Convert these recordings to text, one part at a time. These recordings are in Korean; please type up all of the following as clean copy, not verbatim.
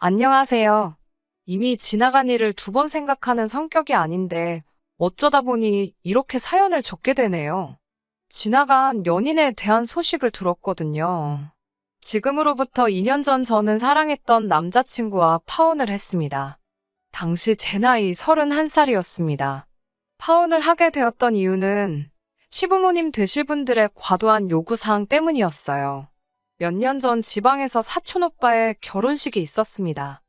안녕하세요. 이미 지나간 일을 두 번 생각하는 성격이 아닌데 어쩌다 보니 이렇게 사연을 적게 되네요. 지나간 연인에 대한 소식을 들었거든요. 지금으로부터 2년 전 저는 사랑했던 남자친구와 파혼을 했습니다. 당시 제 나이 31살이었습니다. 파혼을 하게 되었던 이유는 시부모님 되실 분들의 과도한 요구사항 때문이었어요. 몇 년 전 지방에서 사촌 오빠의 결혼식이 있었습니다.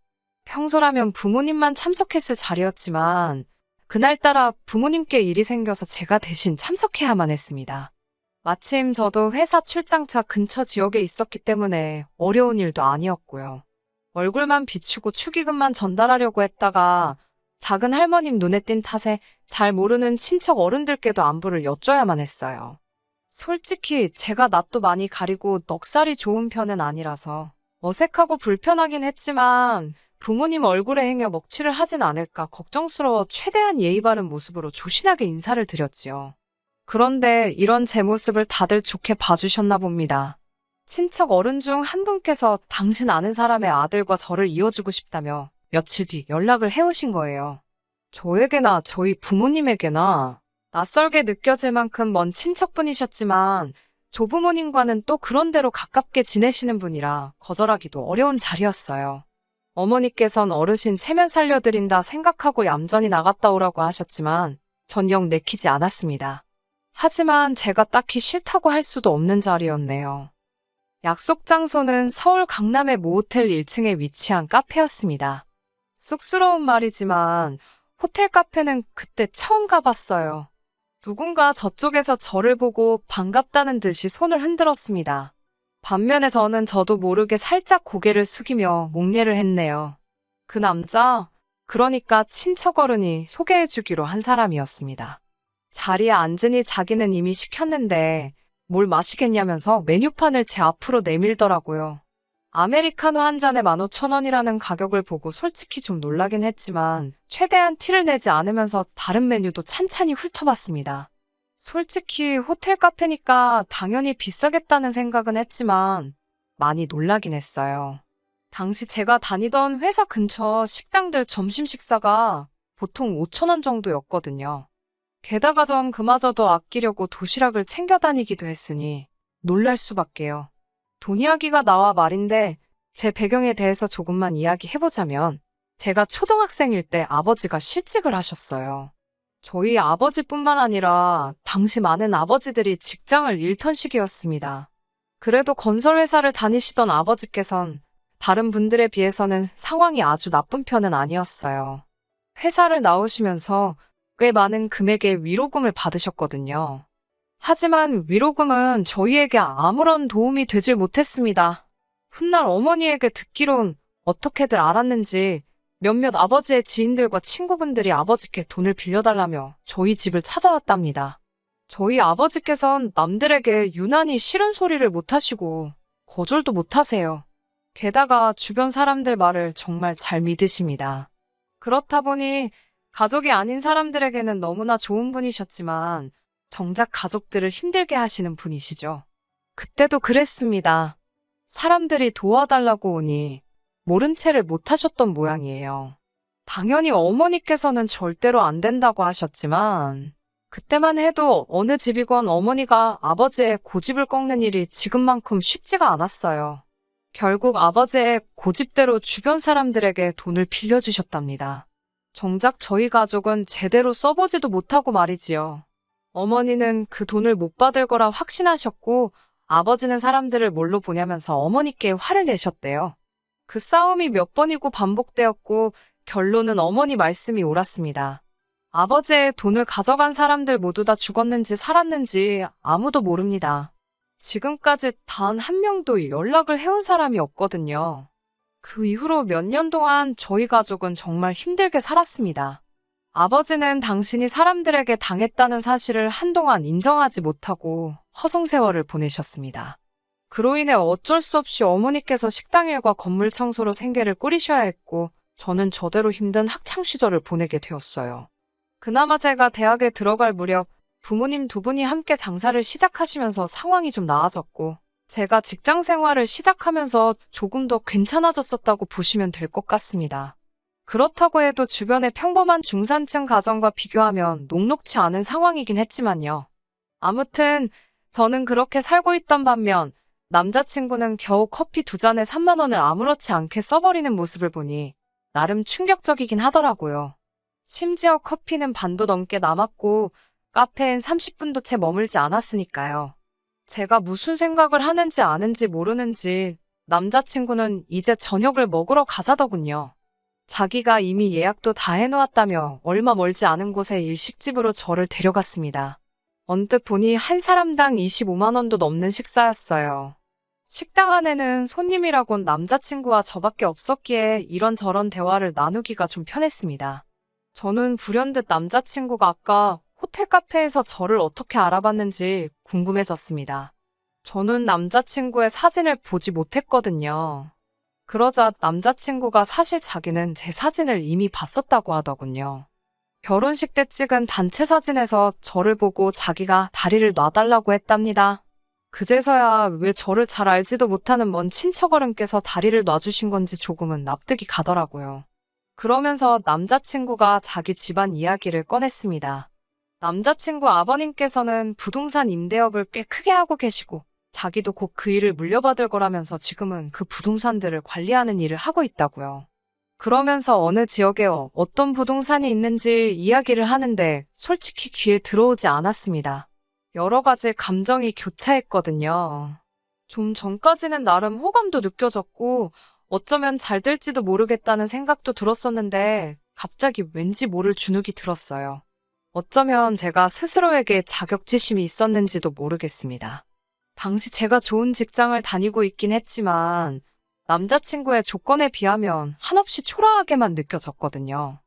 평소라면 부모님만 참석했을 자리였지만 그날따라 부모님께 일이 생겨서 제가 대신 참석해야만 했습니다. 마침 저도 회사 출장차 근처 지역에 있었기 때문에 어려운 일도 아니었고요. 얼굴만 비추고 축의금만 전달하려고 했다가 작은 할머님 눈에 띈 탓에 잘 모르는 친척 어른들께도 안부를 여쭤야만 했어요. 솔직히 제가 낯도 많이 가리고 넉살이 좋은 편은 아니라서 어색하고 불편하긴 했지만 부모님 얼굴에 행여 먹칠을 하진 않을까 걱정스러워 최대한 예의 바른 모습으로 조신하게 인사를 드렸지요. 그런데 이런 제 모습을 다들 좋게 봐주셨나 봅니다. 친척 어른 중 한 분께서 당신 아는 사람의 아들과 저를 이어주고 싶다며 며칠 뒤 연락을 해오신 거예요. 저에게나 저희 부모님에게나 낯설게 느껴질 만큼 먼 친척분이셨지만 조부모님과는 또 그런대로 가깝게 지내시는 분이라 거절하기도 어려운 자리였어요. 어머니께선 어르신 체면 살려드린다 생각하고 얌전히 나갔다 오라고 하셨지만 전 영 내키지 않았습니다. 하지만 제가 딱히 싫다고 할 수도 없는 자리였네요. 약속 장소는 서울 강남의 모호텔 1층에 위치한 카페였습니다. 쑥스러운 말이지만 호텔 카페는 그때 처음 가봤어요. 누군가 저쪽에서 저를 보고 반갑다는 듯이 손을 흔들었습니다. 반면에 저도 모르게 살짝 고개를 숙이며 목례를 했네요. 그 남자, 그러니까 친척 어른이 소개해주기로 한 사람이었습니다. 자리에 앉으니 자기는 이미 시켰는데 뭘 마시겠냐면서 메뉴판을 제 앞으로 내밀더라고요. 아메리카노 한 잔에 15,000원이라는 가격을 보고 솔직히 좀 놀라긴 했지만 최대한 티를 내지 않으면서 다른 메뉴도 찬찬히 훑어봤습니다. 솔직히 호텔 카페니까 당연히 비싸겠다는 생각은 했지만 많이 놀라긴 했어요. 당시 제가 다니던 회사 근처 식당들 점심 식사가 보통 5,000원 정도였거든요. 게다가 전 그마저도 아끼려고 도시락을 챙겨 다니기도 했으니 놀랄 수밖에요. 돈 이야기가 나와 말인데 제 배경에 대해서 조금만 이야기해보자면 제가 초등학생일 때 아버지가 실직을 하셨어요. 저희 아버지뿐만 아니라 당시 많은 아버지들이 직장을 잃던 시기였습니다. 그래도 건설회사를 다니시던 아버지께선 다른 분들에 비해서는 상황이 아주 나쁜 편은 아니었어요. 회사를 나오시면서 꽤 많은 금액의 위로금을 받으셨거든요. 하지만 위로금은 저희에게 아무런 도움이 되질 못했습니다. 훗날 어머니에게 듣기론 어떻게들 알았는지 몇몇 아버지의 지인들과 친구분들이 아버지께 돈을 빌려달라며 저희 집을 찾아왔답니다. 저희 아버지께선 남들에게 유난히 싫은 소리를 못하시고 거절도 못하세요. 게다가 주변 사람들 말을 정말 잘 믿으십니다. 그렇다 보니 가족이 아닌 사람들에게는 너무나 좋은 분이셨지만 정작 가족들을 힘들게 하시는 분이시죠. 그때도 그랬습니다. 사람들이 도와달라고 오니 모른 채를 못하셨던 모양이에요. 당연히 어머니께서는 절대로 안 된다고 하셨지만 그때만 해도 어느 집이건 어머니가 아버지의 고집을 꺾는 일이 지금만큼 쉽지가 않았어요. 결국 아버지의 고집대로 주변 사람들에게 돈을 빌려주셨답니다. 정작 저희 가족은 제대로 써보지도 못하고 말이지요. 어머니는 그 돈을 못 받을 거라 확신하셨고 아버지는 사람들을 뭘로 보냐면서 어머니께 화를 내셨대요. 그 싸움이 몇 번이고 반복되었고 결론은 어머니 말씀이 옳았습니다. 아버지의 돈을 가져간 사람들 모두 다 죽었는지 살았는지 아무도 모릅니다. 지금까지 단 한 명도 연락을 해온 사람이 없거든요. 그 이후로 몇 년 동안 저희 가족은 정말 힘들게 살았습니다. 아버지는 당신이 사람들에게 당했다는 사실을 한동안 인정하지 못하고 허송세월을 보내셨습니다. 그로 인해 어쩔 수 없이 어머니께서 식당 일과 건물 청소로 생계를 꾸리셔야 했고 저는 저대로 힘든 학창시절을 보내게 되었어요. 그나마 제가 대학에 들어갈 무렵 부모님 두 분이 함께 장사를 시작하시면서 상황이 좀 나아졌고 제가 직장 생활을 시작하면서 조금 더 괜찮아졌었다고 보시면 될 것 같습니다. 그렇다고 해도 주변의 평범한 중산층 가정과 비교하면 녹록치 않은 상황이긴 했지만요. 아무튼 저는 그렇게 살고 있던 반면 남자친구는 겨우 커피 2잔에 3만 원을 아무렇지 않게 써버리는 모습을 보니 나름 충격적이긴 하더라고요. 심지어 커피는 반도 넘게 남았고 카페엔 30분도 채 머물지 않았으니까요. 제가 무슨 생각을 하는지 아는지 모르는지 남자친구는 이제 저녁을 먹으러 가자더군요. 자기가 이미 예약도 다 해놓았다며 얼마 멀지 않은 곳의 일식집으로 저를 데려갔습니다. 언뜻 보니 한 사람당 25만 원도 넘는 식사였어요. 식당 안에는 손님이라곤 남자친구와 저밖에 없었기에 이런저런 대화를 나누기가 좀 편했습니다. 저는 불현듯 남자친구가 아까 호텔 카페에서 저를 어떻게 알아봤는지 궁금해졌습니다. 저는 남자친구의 사진을 보지 못했거든요. 그러자 남자친구가 사실 자기는 제 사진을 이미 봤었다고 하더군요. 결혼식 때 찍은 단체 사진에서 저를 보고 자기가 다리를 놔달라고 했답니다. 그제서야 왜 저를 잘 알지도 못하는 먼 친척어른께서 다리를 놔주신 건지 조금은 납득이 가더라고요. 그러면서 남자친구가 자기 집안 이야기를 꺼냈습니다. 남자친구 아버님께서는 부동산 임대업을 꽤 크게 하고 계시고 자기도 곧 그 일을 물려받을 거라면서 지금은 그 부동산들을 관리하는 일을 하고 있다고요. 그러면서 어느 지역에 어떤 부동산이 있는지 이야기를 하는데 솔직히 귀에 들어오지 않았습니다. 여러 가지 감정이 교차했거든요. 좀 전까지는 나름 호감도 느껴졌고 어쩌면 잘 될지도 모르겠다는 생각도 들었었는데 갑자기 왠지 모를 주눅이 들었어요. 어쩌면 제가 스스로에게 자격지심이 있었는지도 모르겠습니다. 당시 제가 좋은 직장을 다니고 있긴 했지만 남자친구의 조건에 비하면 한없이 초라하게만 느껴졌거든요.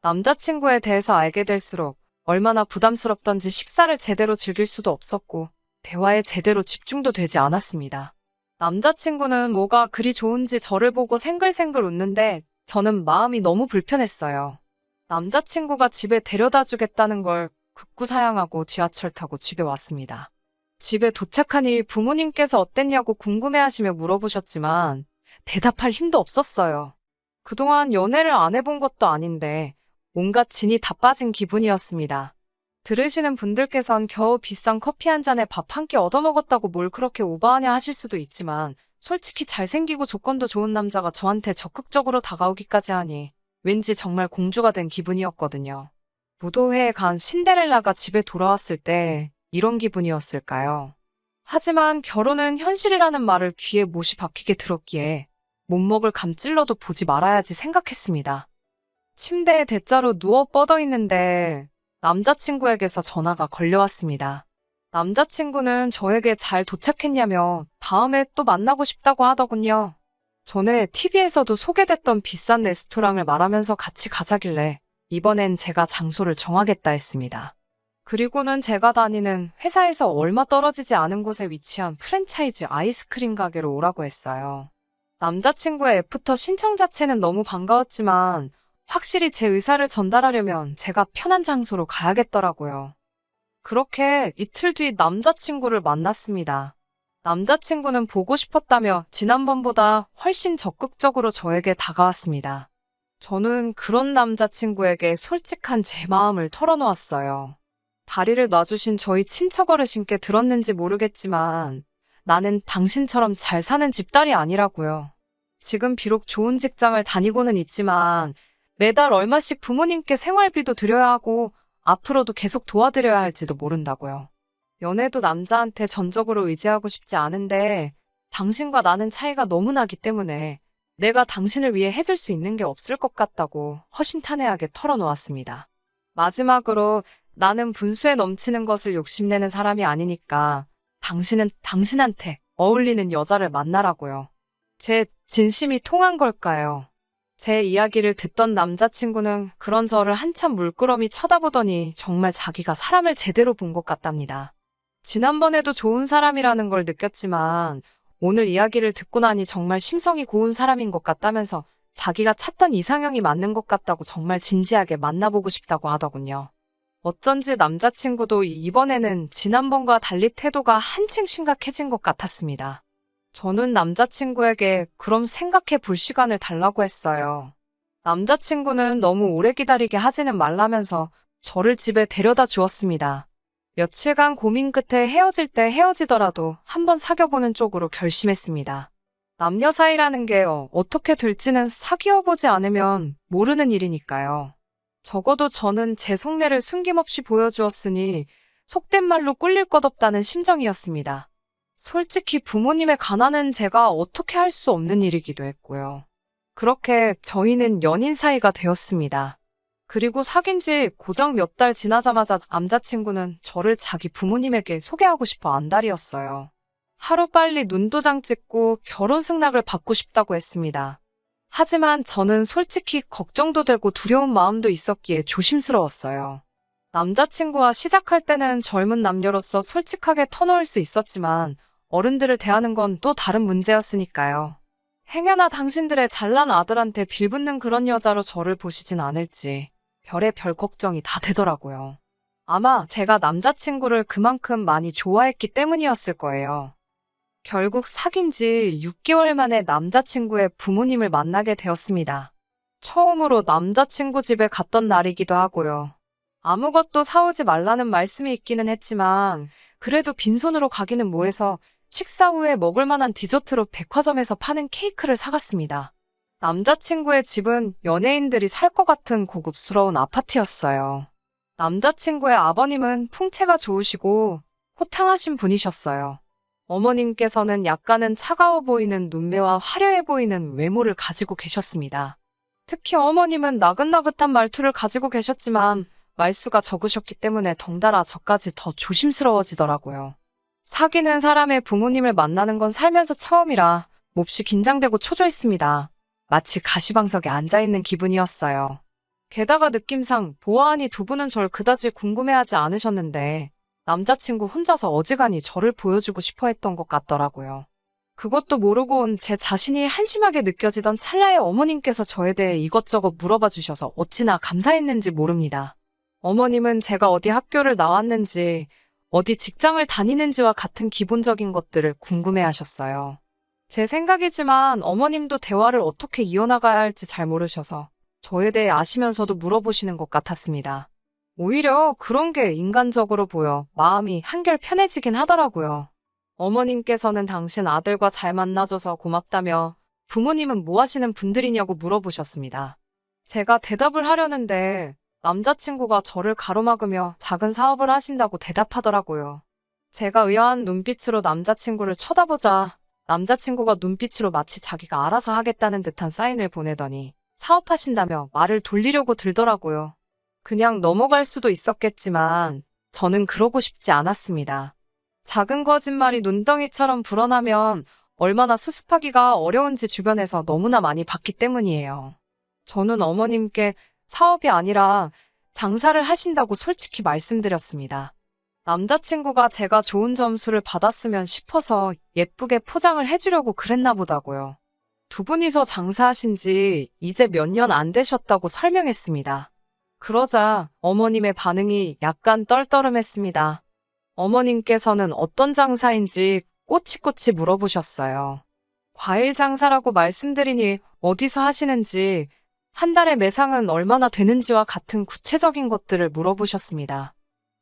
남자친구에 대해서 알게 될수록 얼마나 부담스럽던지 식사를 제대로 즐길 수도 없었고 대화에 제대로 집중도 되지 않았습니다. 남자친구는 뭐가 그리 좋은지 저를 보고 생글생글 웃는데 저는 마음이 너무 불편했어요. 남자친구가 집에 데려다 주겠다는 걸 극구사양하고 지하철 타고 집에 왔습니다. 집에 도착하니 부모님께서 어땠냐고 궁금해하시며 물어보셨지만 대답할 힘도 없었어요. 그동안 연애를 안 해본 것도 아닌데 온갖 진이 다 빠진 기분이었습니다. 들으시는 분들께선 겨우 비싼 커피 한 잔에 밥 한 끼 얻어먹었다고 뭘 그렇게 오버하냐 하실 수도 있지만 솔직히 잘생기고 조건도 좋은 남자가 저한테 적극적으로 다가오기까지 하니 왠지 정말 공주가 된 기분이었거든요. 무도회에 간 신데렐라가 집에 돌아왔을 때 이런 기분이었을까요? 하지만 결혼은 현실이라는 말을 귀에 못이 박히게 들었기에 못 먹을 감 찔러도 보지 말아야지 생각했습니다. 침대에 대자로 누워 뻗어 있는데 남자친구에게서 전화가 걸려왔습니다. 남자친구는 저에게 잘 도착했냐며 다음에 또 만나고 싶다고 하더군요. 전에 TV에서도 소개됐던 비싼 레스토랑을 말하면서 같이 가자길래 이번엔 제가 장소를 정하겠다 했습니다. 그리고는 제가 다니는 회사에서 얼마 떨어지지 않은 곳에 위치한 프랜차이즈 아이스크림 가게로 오라고 했어요. 남자친구의 애프터 신청 자체는 너무 반가웠지만 확실히 제 의사를 전달하려면 제가 편한 장소로 가야겠더라고요. 그렇게 이틀 뒤 남자친구를 만났습니다. 남자친구는 보고 싶었다며 지난번보다 훨씬 적극적으로 저에게 다가왔습니다. 저는 그런 남자친구에게 솔직한 제 마음을 털어놓았어요. 다리를 놔주신 저희 친척 어르신께 들었는지 모르겠지만 나는 당신처럼 잘 사는 집딸이 아니라고요. 지금 비록 좋은 직장을 다니고는 있지만 매달 얼마씩 부모님께 생활비도 드려야 하고 앞으로도 계속 도와드려야 할지도 모른다고요. 연애도 남자한테 전적으로 의지하고 싶지 않은데 당신과 나는 차이가 너무 나기 때문에 내가 당신을 위해 해줄 수 있는 게 없을 것 같다고 허심탄회하게 털어놓았습니다. 마지막으로 나는 분수에 넘치는 것을 욕심내는 사람이 아니니까 당신은 당신한테 어울리는 여자를 만나라고요. 제 진심이 통한 걸까요? 제 이야기를 듣던 남자친구는 그런 저를 한참 물끄러미 쳐다보더니 정말 자기가 사람을 제대로 본 것 같답니다. 지난번에도 좋은 사람이라는 걸 느꼈지만 오늘 이야기를 듣고 나니 정말 심성이 고운 사람인 것 같다면서 자기가 찾던 이상형이 맞는 것 같다고 정말 진지하게 만나보고 싶다고 하더군요. 어쩐지 남자친구도 이번에는 지난번과 달리 태도가 한층 심각해진 것 같았습니다. 저는 남자친구에게 그럼 생각해 볼 시간을 달라고 했어요. 남자친구는 너무 오래 기다리게 하지는 말라면서 저를 집에 데려다 주었습니다. 며칠간 고민 끝에 헤어질 때 헤어지더라도 한번 사귀어보는 쪽으로 결심했습니다. 남녀 사이라는 게 어떻게 될지는 사귀어보지 않으면 모르는 일이니까요. 적어도 저는 제 속내를 숨김없이 보여주었으니 속된 말로 꿀릴 것 없다는 심정이었습니다. 솔직히 부모님의 가난은 제가 어떻게 할 수 없는 일이기도 했고요. 그렇게 저희는 연인 사이가 되었습니다. 그리고 사귄 지 고작 몇 달 지나자마자 남자친구는 저를 자기 부모님에게 소개하고 싶어 안달이었어요. 하루빨리 눈도장 찍고 결혼 승낙을 받고 싶다고 했습니다. 하지만 저는 솔직히 걱정도 되고 두려운 마음도 있었기에 조심스러웠어요. 남자친구와 시작할 때는 젊은 남녀로서 솔직하게 터놓을 수 있었지만 어른들을 대하는 건 또 다른 문제였으니까요. 행여나 당신들의 잘난 아들한테 빌붙는 그런 여자로 저를 보시진 않을지 별의 별 걱정이 다 되더라고요. 아마 제가 남자친구를 그만큼 많이 좋아했기 때문이었을 거예요. 결국 사귄 지 6개월 만에 남자친구의 부모님을 만나게 되었습니다. 처음으로 남자친구 집에 갔던 날이기도 하고요. 아무것도 사오지 말라는 말씀이 있기는 했지만 그래도 빈손으로 가기는 뭐해서 식사 후에 먹을 만한 디저트로 백화점에서 파는 케이크를 사갔습니다. 남자친구의 집은 연예인들이 살 것 같은 고급스러운 아파트였어요. 남자친구의 아버님은 풍채가 좋으시고 호탕하신 분이셨어요. 어머님께서는 약간은 차가워 보이는 눈매와 화려해 보이는 외모를 가지고 계셨습니다. 특히 어머님은 나긋나긋한 말투를 가지고 계셨지만 말수가 적으셨기 때문에 덩달아 저까지 더 조심스러워지더라고요. 사귀는 사람의 부모님을 만나는 건 살면서 처음이라 몹시 긴장되고 초조했습니다. 마치 가시방석에 앉아있는 기분이었어요. 게다가 느낌상 보아하니 두 분은 절 그다지 궁금해하지 않으셨는데 남자친구 혼자서 어지간히 저를 보여주고 싶어 했던 것 같더라고요. 그것도 모르고 온 제 자신이 한심하게 느껴지던 찰나에 어머님께서 저에 대해 이것저것 물어봐 주셔서 어찌나 감사했는지 모릅니다. 어머님은 제가 어디 학교를 나왔는지, 어디 직장을 다니는지와 같은 기본적인 것들을 궁금해 하셨어요. 제 생각이지만 어머님도 대화를 어떻게 이어나가야 할지 잘 모르셔서 저에 대해 아시면서도 물어보시는 것 같았습니다. 오히려 그런 게 인간적으로 보여 마음이 한결 편해지긴 하더라고요. 어머님께서는 당신 아들과 잘 만나줘서 고맙다며 부모님은 뭐 하시는 분들이냐고 물어보셨습니다. 제가 대답을 하려는데 남자친구가 저를 가로막으며 작은 사업을 하신다고 대답하더라고요. 제가 의아한 눈빛으로 남자친구를 쳐다보자 남자친구가 눈빛으로 마치 자기가 알아서 하겠다는 듯한 사인을 보내더니 사업하신다며 말을 돌리려고 들더라고요. 그냥 넘어갈 수도 있었겠지만 저는 그러고 싶지 않았습니다. 작은 거짓말이 눈덩이처럼 불어나면 얼마나 수습하기가 어려운지 주변에서 너무나 많이 봤기 때문이에요. 저는 어머님께 사업이 아니라 장사를 하신다고 솔직히 말씀드렸습니다. 남자친구가 제가 좋은 점수를 받았으면 싶어서 예쁘게 포장을 해주려고 그랬나 보다고요. 두 분이서 장사하신 지 이제 몇 년 안 되셨다고 설명했습니다. 그러자 어머님의 반응이 약간 떨떠름했습니다. 어머님께서는 어떤 장사인지 꼬치꼬치 물어보셨어요. 과일 장사라고 말씀드리니 어디서 하시는지, 한 달에 매상은 얼마나 되는지와 같은 구체적인 것들을 물어보셨습니다.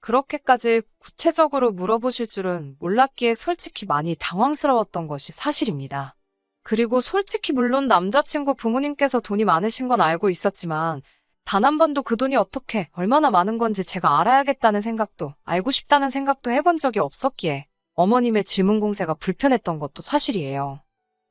그렇게까지 구체적으로 물어보실 줄은 몰랐기에 솔직히 많이 당황스러웠던 것이 사실입니다. 그리고 솔직히 물론 남자친구 부모님께서 돈이 많으신 건 알고 있었지만 단 한 번도 그 돈이 어떻게 얼마나 많은 건지 제가 알아야겠다는 생각도 알고 싶다는 생각도 해본 적이 없었기에 어머님의 질문 공세가 불편했던 것도 사실이에요.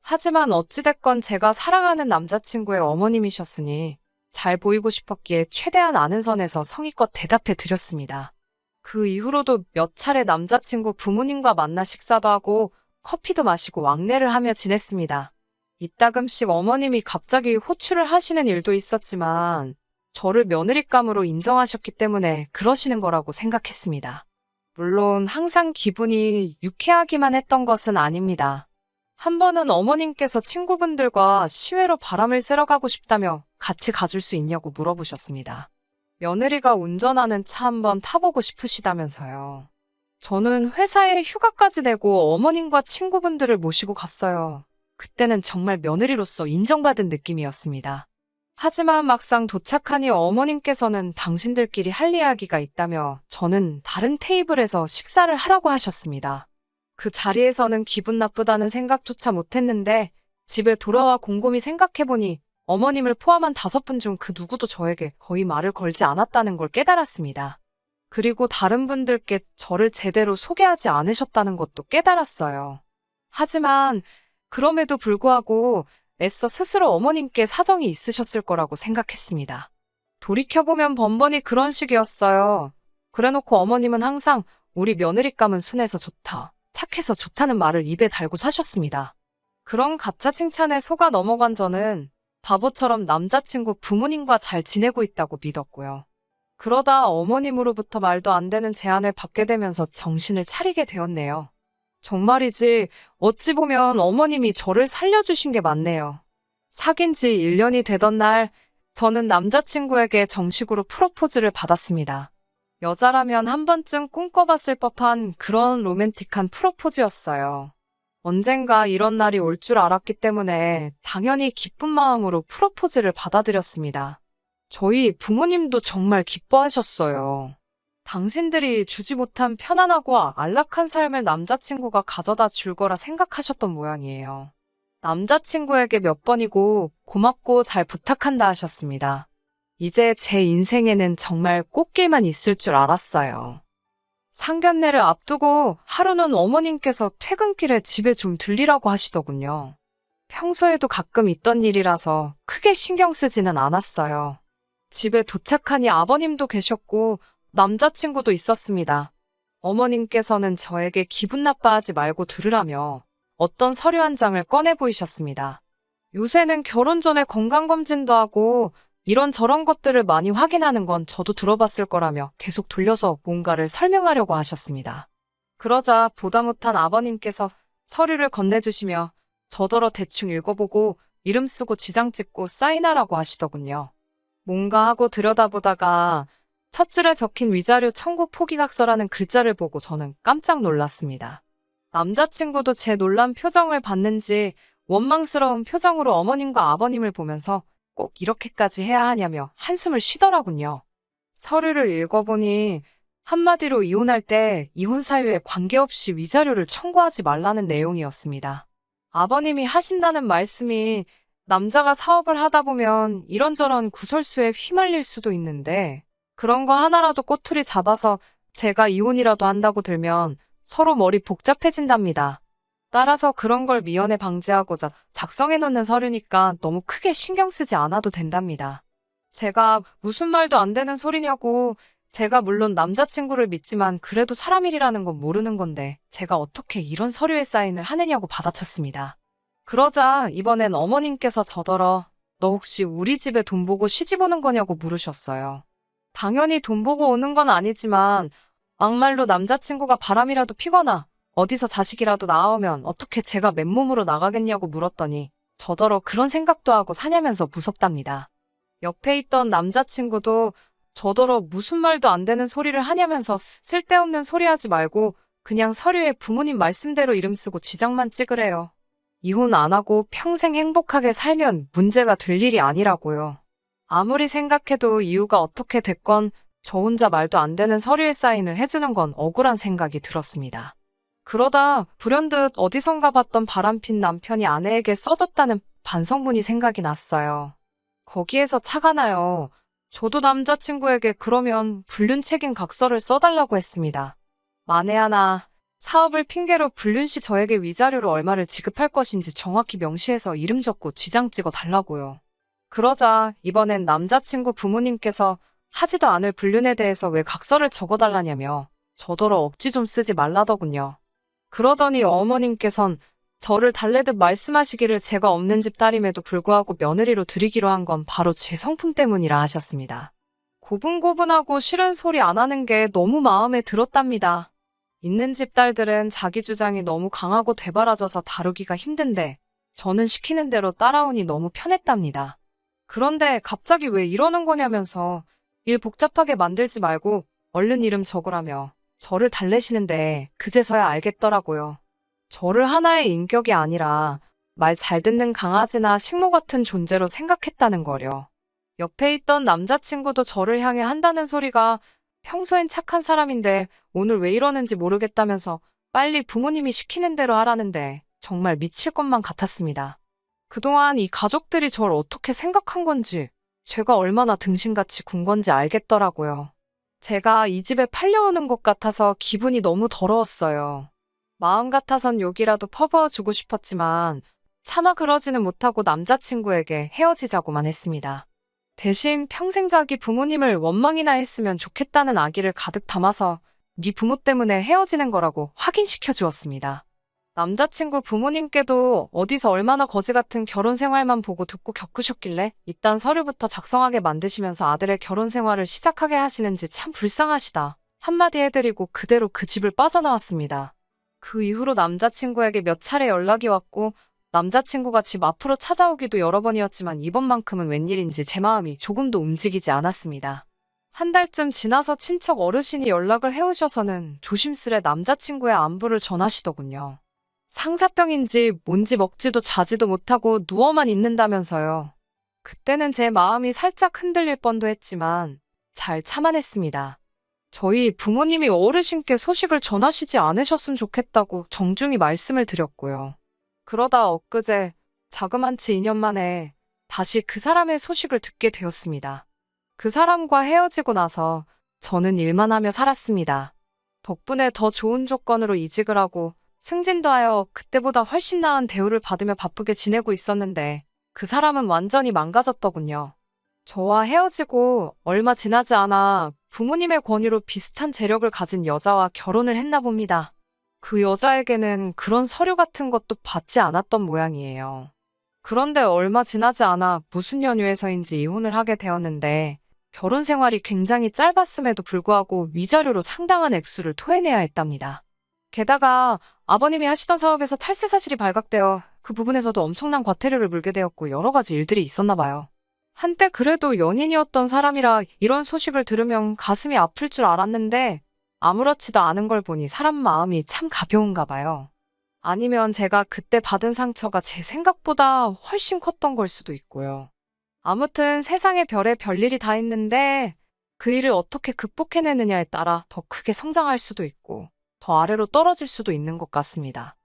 하지만 어찌됐건 제가 사랑하는 남자친구의 어머님이셨으니 잘 보이고 싶었기에 최대한 아는 선에서 성의껏 대답해 드렸습니다. 그 이후로도 몇 차례 남자친구 부모님과 만나 식사도 하고 커피도 마시고 왕래를 하며 지냈습니다. 이따금씩 어머님이 갑자기 호출을 하시는 일도 있었지만 저를 며느리감으로 인정하셨기 때문에 그러시는 거라고 생각했습니다. 물론 항상 기분이 유쾌하기만 했던 것은 아닙니다. 한 번은 어머님께서 친구분들과 시외로 바람을 쐬러 가고 싶다며 같이 가줄 수 있냐고 물어보셨습니다. 며느리가 운전하는 차 한번 타보고 싶으시다면서요. 저는 회사에 휴가까지 내고 어머님과 친구분들을 모시고 갔어요. 그때는 정말 며느리로서 인정받은 느낌이었습니다. 하지만 막상 도착하니 어머님께서는 당신들끼리 할 이야기가 있다며 저는 다른 테이블에서 식사를 하라고 하셨습니다. 그 자리에서는 기분 나쁘다는 생각조차 못했는데 집에 돌아와 곰곰이 생각해보니 어머님을 포함한 5분 중 그 누구도 저에게 거의 말을 걸지 않았다는 걸 깨달았습니다. 그리고 다른 분들께 저를 제대로 소개하지 않으셨다는 것도 깨달았어요. 하지만 그럼에도 불구하고 애써 스스로 어머님께 사정이 있으셨을 거라고 생각했습니다. 돌이켜보면 번번이 그런 식이었어요. 그래놓고 어머님은 항상 우리 며느리감은 순해서 좋다, 착해서 좋다는 말을 입에 달고 사셨습니다. 그런 가짜 칭찬에 속아 넘어간 저는 바보처럼 남자친구 부모님과 잘 지내고 있다고 믿었고요. 그러다 어머님으로부터 말도 안 되는 제안을 받게 되면서 정신을 차리게 되었네요. 정말이지 어찌 보면 어머님이 저를 살려주신 게 맞네요. 사귄 지 1년이 되던 날 저는 남자친구에게 정식으로 프로포즈를 받았습니다. 여자라면 한 번쯤 꿈꿔봤을 법한 그런 로맨틱한 프로포즈였어요. 언젠가 이런 날이 올 줄 알았기 때문에 당연히 기쁜 마음으로 프로포즈를 받아들였습니다. 저희 부모님도 정말 기뻐하셨어요. 당신들이 주지 못한 편안하고 안락한 삶을 남자친구가 가져다 줄 거라 생각하셨던 모양이에요. 남자친구에게 몇 번이고 고맙고 잘 부탁한다 하셨습니다. 이제 제 인생에는 정말 꽃길만 있을 줄 알았어요. 상견례를 앞두고 하루는 어머님께서 퇴근길에 집에 좀 들리라고 하시더군요. 평소에도 가끔 있던 일이라서 크게 신경 쓰지는 않았어요. 집에 도착하니 아버님도 계셨고 남자친구도 있었습니다. 어머님께서는 저에게 기분 나빠하지 말고 들으라며 어떤 서류 한 장을 꺼내 보이셨습니다. 요새는 결혼 전에 건강검진도 하고 이런저런 것들을 많이 확인하는 건 저도 들어봤을 거라며 계속 돌려서 뭔가를 설명하려고 하셨습니다. 그러자 보다 못한 아버님께서 서류를 건네주시며 저더러 대충 읽어보고 이름 쓰고 지장 찍고 사인하라고 하시더군요. 뭔가 하고 들여다보다가 첫 줄에 적힌 위자료 청구 포기각서라는 글자를 보고 저는 깜짝 놀랐습니다. 남자친구도 제 놀란 표정을 봤는지 원망스러운 표정으로 어머님과 아버님을 보면서 꼭 이렇게까지 해야 하냐며 한숨을 쉬더라군요. 서류를 읽어보니 한마디로 이혼할 때 이혼 사유에 관계없이 위자료를 청구하지 말라는 내용이었습니다. 아버님이 하신다는 말씀이 남자가 사업을 하다 보면 이런저런 구설수에 휘말릴 수도 있는데 그런 거 하나라도 꼬투리 잡아서 제가 이혼이라도 한다고 들면 서로 머리 복잡해진답니다. 따라서 그런 걸 미연에 방지하고자 작성해놓는 서류니까 너무 크게 신경 쓰지 않아도 된답니다. 제가 무슨 말도 안 되는 소리냐고, 제가 물론 남자친구를 믿지만 그래도 사람 일이라는 건 모르는 건데 제가 어떻게 이런 서류에 사인을 하느냐고 받아쳤습니다. 그러자 이번엔 어머님께서 저더러 너 혹시 우리 집에 돈 보고 시집 오는 거냐고 물으셨어요. 당연히 돈 보고 오는 건 아니지만 막말로 남자친구가 바람이라도 피거나 어디서 자식이라도 낳아오면 어떻게 제가 맨몸으로 나가겠냐고 물었더니 저더러 그런 생각도 하고 사냐면서 무섭답니다. 옆에 있던 남자친구도 저더러 무슨 말도 안 되는 소리를 하냐면서 쓸데없는 소리 하지 말고 그냥 서류에 부모님 말씀대로 이름 쓰고 지장만 찍으래요. 이혼 안 하고 평생 행복하게 살면 문제가 될 일이 아니라고요. 아무리 생각해도 이유가 어떻게 됐건 저 혼자 말도 안 되는 서류에 사인을 해주는 건 억울한 생각이 들었습니다. 그러다 불현듯 어디선가 봤던 바람핀 남편이 아내에게 써줬다는 반성문이 생각이 났어요. 거기에서 차가 나요. 저도 남자친구에게 그러면 불륜 책임 각서를 써달라고 했습니다. 만에 하나 사업을 핑계로 불륜 시 저에게 위자료로 얼마를 지급할 것인지 정확히 명시해서 이름 적고 지장 찍어 달라고요. 그러자 이번엔 남자친구 부모님께서 하지도 않을 불륜에 대해서 왜 각서를 적어달라냐며 저더러 억지 좀 쓰지 말라더군요. 그러더니 어머님께선 저를 달래듯 말씀하시기를 제가 없는 집 딸임에도 불구하고 며느리로 들이기로 한 건 바로 제 성품 때문이라 하셨습니다. 고분고분하고 싫은 소리 안 하는 게 너무 마음에 들었답니다. 있는 집 딸들은 자기 주장이 너무 강하고 되바라져서 다루기가 힘든데 저는 시키는 대로 따라오니 너무 편했답니다. 그런데 갑자기 왜 이러는 거냐면서 일 복잡하게 만들지 말고 얼른 이름 적으라며 저를 달래시는데 그제서야 알겠더라고요. 저를 하나의 인격이 아니라 말 잘 듣는 강아지나 식모 같은 존재로 생각했다는 거요. 옆에 있던 남자친구도 저를 향해 한다는 소리가 평소엔 착한 사람인데 오늘 왜 이러는지 모르겠다면서 빨리 부모님이 시키는 대로 하라는데 정말 미칠 것만 같았습니다. 그동안 이 가족들이 저를 어떻게 생각한 건지, 제가 얼마나 등신같이 군 건지 알겠더라고요. 제가 이 집에 팔려오는 것 같아서 기분이 너무 더러웠어요. 마음 같아선 욕이라도 퍼부어주고 싶었지만 차마 그러지는 못하고 남자친구에게 헤어지자고만 했습니다. 대신 평생 자기 부모님을 원망이나 했으면 좋겠다는 아기를 가득 담아서 네 부모 때문에 헤어지는 거라고 확인시켜 주었습니다. 남자친구 부모님께도 어디서 얼마나 거지 같은 결혼 생활만 보고 듣고 겪으셨길래 이딴 서류부터 작성하게 만드시면서 아들의 결혼 생활을 시작하게 하시는지 참 불쌍하시다. 한마디 해드리고 그대로 그 집을 빠져나왔습니다. 그 이후로 남자친구에게 몇 차례 연락이 왔고 남자친구가 집 앞으로 찾아오기도 여러 번이었지만 이번만큼은 웬일인지 제 마음이 조금도 움직이지 않았습니다. 한 달쯤 지나서 친척 어르신이 연락을 해오셔서는 조심스레 남자친구의 안부를 전하시더군요. 상사병인지 뭔지 먹지도 자지도 못하고 누워만 있는다면서요. 그때는 제 마음이 살짝 흔들릴 뻔도 했지만 잘 참아냈습니다. 저희 부모님이 어르신께 소식을 전하시지 않으셨으면 좋겠다고 정중히 말씀을 드렸고요. 그러다 엊그제 자그만치 2년 만에 다시 그 사람의 소식을 듣게 되었습니다. 그 사람과 헤어지고 나서 저는 일만 하며 살았습니다. 덕분에 더 좋은 조건으로 이직을 하고 승진도 하여 그때보다 훨씬 나은 대우를 받으며 바쁘게 지내고 있었는데 그 사람은 완전히 망가졌더군요. 저와 헤어지고 얼마 지나지 않아 부모님의 권유로 비슷한 재력을 가진 여자와 결혼을 했나 봅니다. 그 여자에게는 그런 서류 같은 것도 받지 않았던 모양이에요. 그런데 얼마 지나지 않아 무슨 연유에서인지 이혼을 하게 되었는데 결혼 생활이 굉장히 짧았음에도 불구하고 위자료로 상당한 액수를 토해내야 했답니다. 게다가 아버님이 하시던 사업에서 탈세 사실이 발각되어 그 부분에서도 엄청난 과태료를 물게 되었고 여러 가지 일들이 있었나 봐요. 한때 그래도 연인이었던 사람이라 이런 소식을 들으면 가슴이 아플 줄 알았는데 아무렇지도 않은 걸 보니 사람 마음이 참 가벼운가 봐요. 아니면 제가 그때 받은 상처가 제 생각보다 훨씬 컸던 걸 수도 있고요. 아무튼 세상에 별의 별일이 다 있는데 그 일을 어떻게 극복해내느냐에 따라 더 크게 성장할 수도 있고 더 아래로 떨어질 수도 있는 것 같습니다.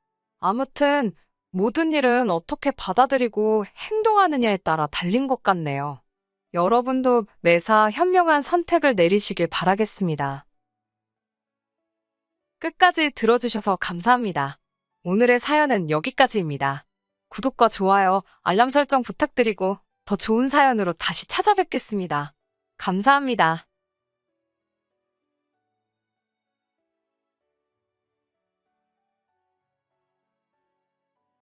아무튼 모든 일은 어떻게 받아들이고 행동하느냐에 따라 달린 것 같네요. 여러분도 매사 현명한 선택을 내리시길 바라겠습니다. 끝까지 들어주셔서 감사합니다. 오늘의 사연은 여기까지입니다. 구독과 좋아요, 알람 설정 부탁드리고 더 좋은 사연으로 다시 찾아뵙겠습니다. 감사합니다.